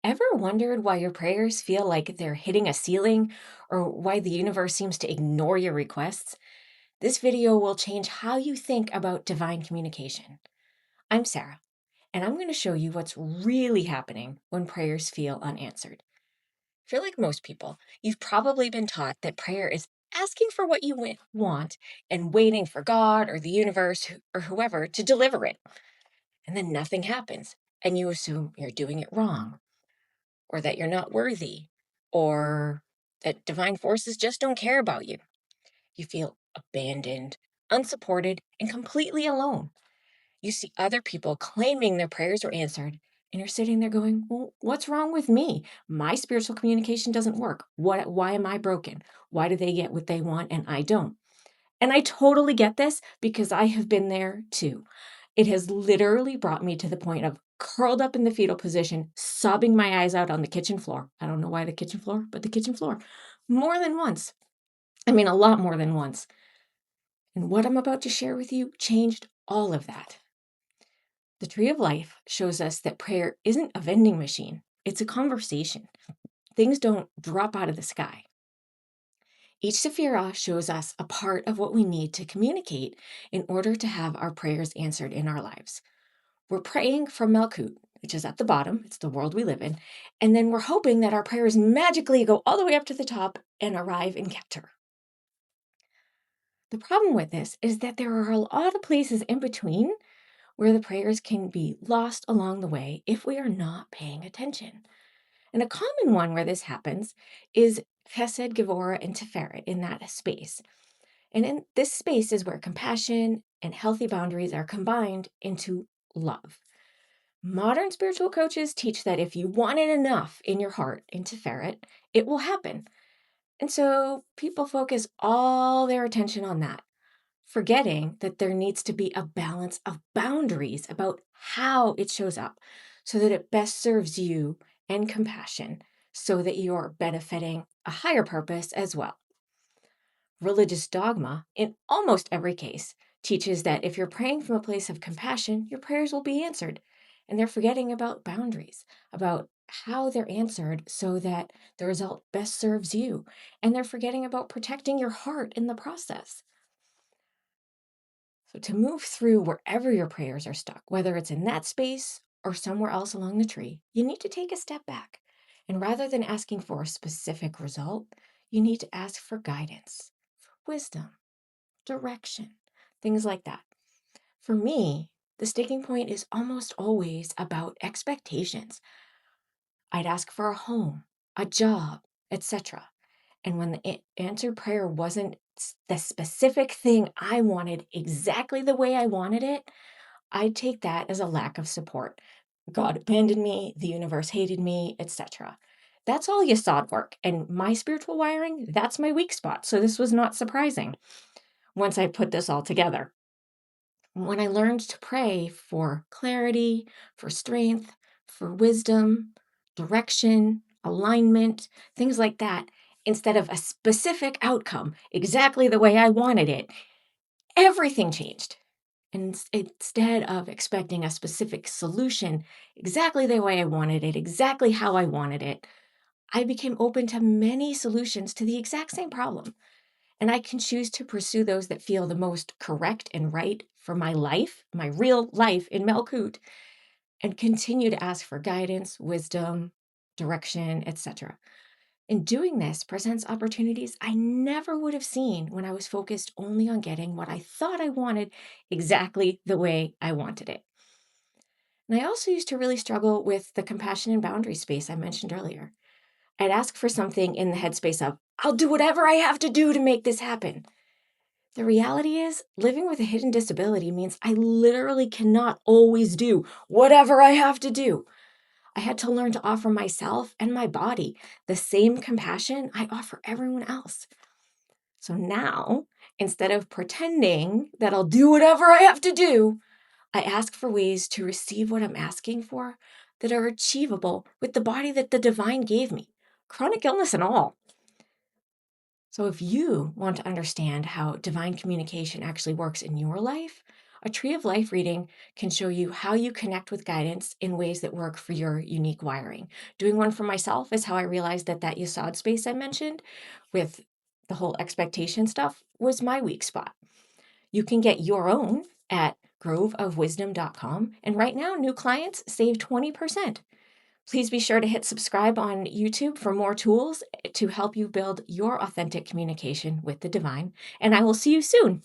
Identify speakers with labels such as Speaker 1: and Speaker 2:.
Speaker 1: Ever wondered why your prayers feel like they're hitting a ceiling or why the universe seems to ignore your requests? This video will change how you think about divine communication. I'm Sarah, and I'm going to show you what's really happening when prayers feel unanswered. If you're like most people, you've probably been taught that prayer is asking for what you want and waiting for God or the universe or whoever to deliver it. And then nothing happens, and you assume you're doing it wrong or that you're not worthy, or that divine forces just don't care about you. You feel abandoned, unsupported, and completely alone. You see other people claiming their prayers were answered, and you're sitting there going, well, what's wrong with me? My spiritual communication doesn't work. Why am I broken? Why do they get what they want and I don't? And I totally get this because I have been there too. It has literally brought me to the point of curled up in the fetal position, sobbing my eyes out on the kitchen floor. I don't know why the kitchen floor, but the kitchen floor. More than once. I mean, a lot more than once. And what I'm about to share with you changed all of that. The Tree of Life shows us that prayer isn't a vending machine, it's a conversation. Things don't drop out of the sky. Each sephirah shows us a part of what we need to communicate in order to have our prayers answered in our lives. We're praying from Malkut, which is at the bottom, it's the world we live in, and then we're hoping that our prayers magically go all the way up to the top and arrive in Keter. The problem with this is that there are a lot of places in between where the prayers can be lost along the way if we are not paying attention. And a common one where this happens is Chesed, Gevurah, and Tiferet in that space. And in this space is where compassion and healthy boundaries are combined into love. Modern spiritual coaches teach that if you want it enough in your heart, in Tiferet, it will happen. And so people focus all their attention on that, forgetting that there needs to be a balance of boundaries about how it shows up so that it best serves you and compassion so that you're benefiting a higher purpose as well. Religious dogma, in almost every case, teaches that if you're praying from a place of compassion, your prayers will be answered. And they're forgetting about boundaries, about how they're answered so that the result best serves you. And they're forgetting about protecting your heart in the process. So, to move through wherever your prayers are stuck, whether it's in that space or somewhere else along the tree, you need to take a step back. And rather than asking for a specific result, you need to ask for guidance, for wisdom, direction, things like that. For me, the sticking point is almost always about expectations. I'd ask for a home, a job, etc. And when the answered prayer wasn't the specific thing I wanted exactly the way I wanted it, I'd take that as a lack of support. God abandoned me, the universe hated me, etc. That's all Yesod work. And my spiritual wiring, that's my weak spot. So this was not surprising once I put this all together. When I learned to pray for clarity, for strength, for wisdom, direction, alignment, things like that, instead of a specific outcome exactly the way I wanted it, everything changed. And instead of expecting a specific solution exactly the way I wanted it, exactly how I wanted it, I became open to many solutions to the exact same problem. And I can choose to pursue those that feel the most correct and right for my life, my real life in Malkut, and continue to ask for guidance, wisdom, direction, etc. And doing this presents opportunities I never would have seen when I was focused only on getting what I thought I wanted exactly the way I wanted it. And I also used to really struggle with the compassion and boundary space I mentioned earlier. I'd ask for something in the headspace of, I'll do whatever I have to do to make this happen. The reality is, living with a hidden disability means I literally cannot always do whatever I have to do. I had to learn to offer myself and my body the same compassion I offer everyone else. So now, instead of pretending that I'll do whatever I have to do, I ask for ways to receive what I'm asking for that are achievable with the body that the divine gave me, chronic illness and all. So if you want to understand how divine communication actually works in your life, A Tree of Life reading can show you how you connect with guidance in ways that work for your unique wiring. Doing one for myself is how I realized that Yesod space I mentioned with the whole expectation stuff was my weak spot. You can get your own at groveofwisdom.com. And right now, new clients save 20%. Please be sure to hit subscribe on YouTube for more tools to help you build your authentic communication with the divine. And I will see you soon.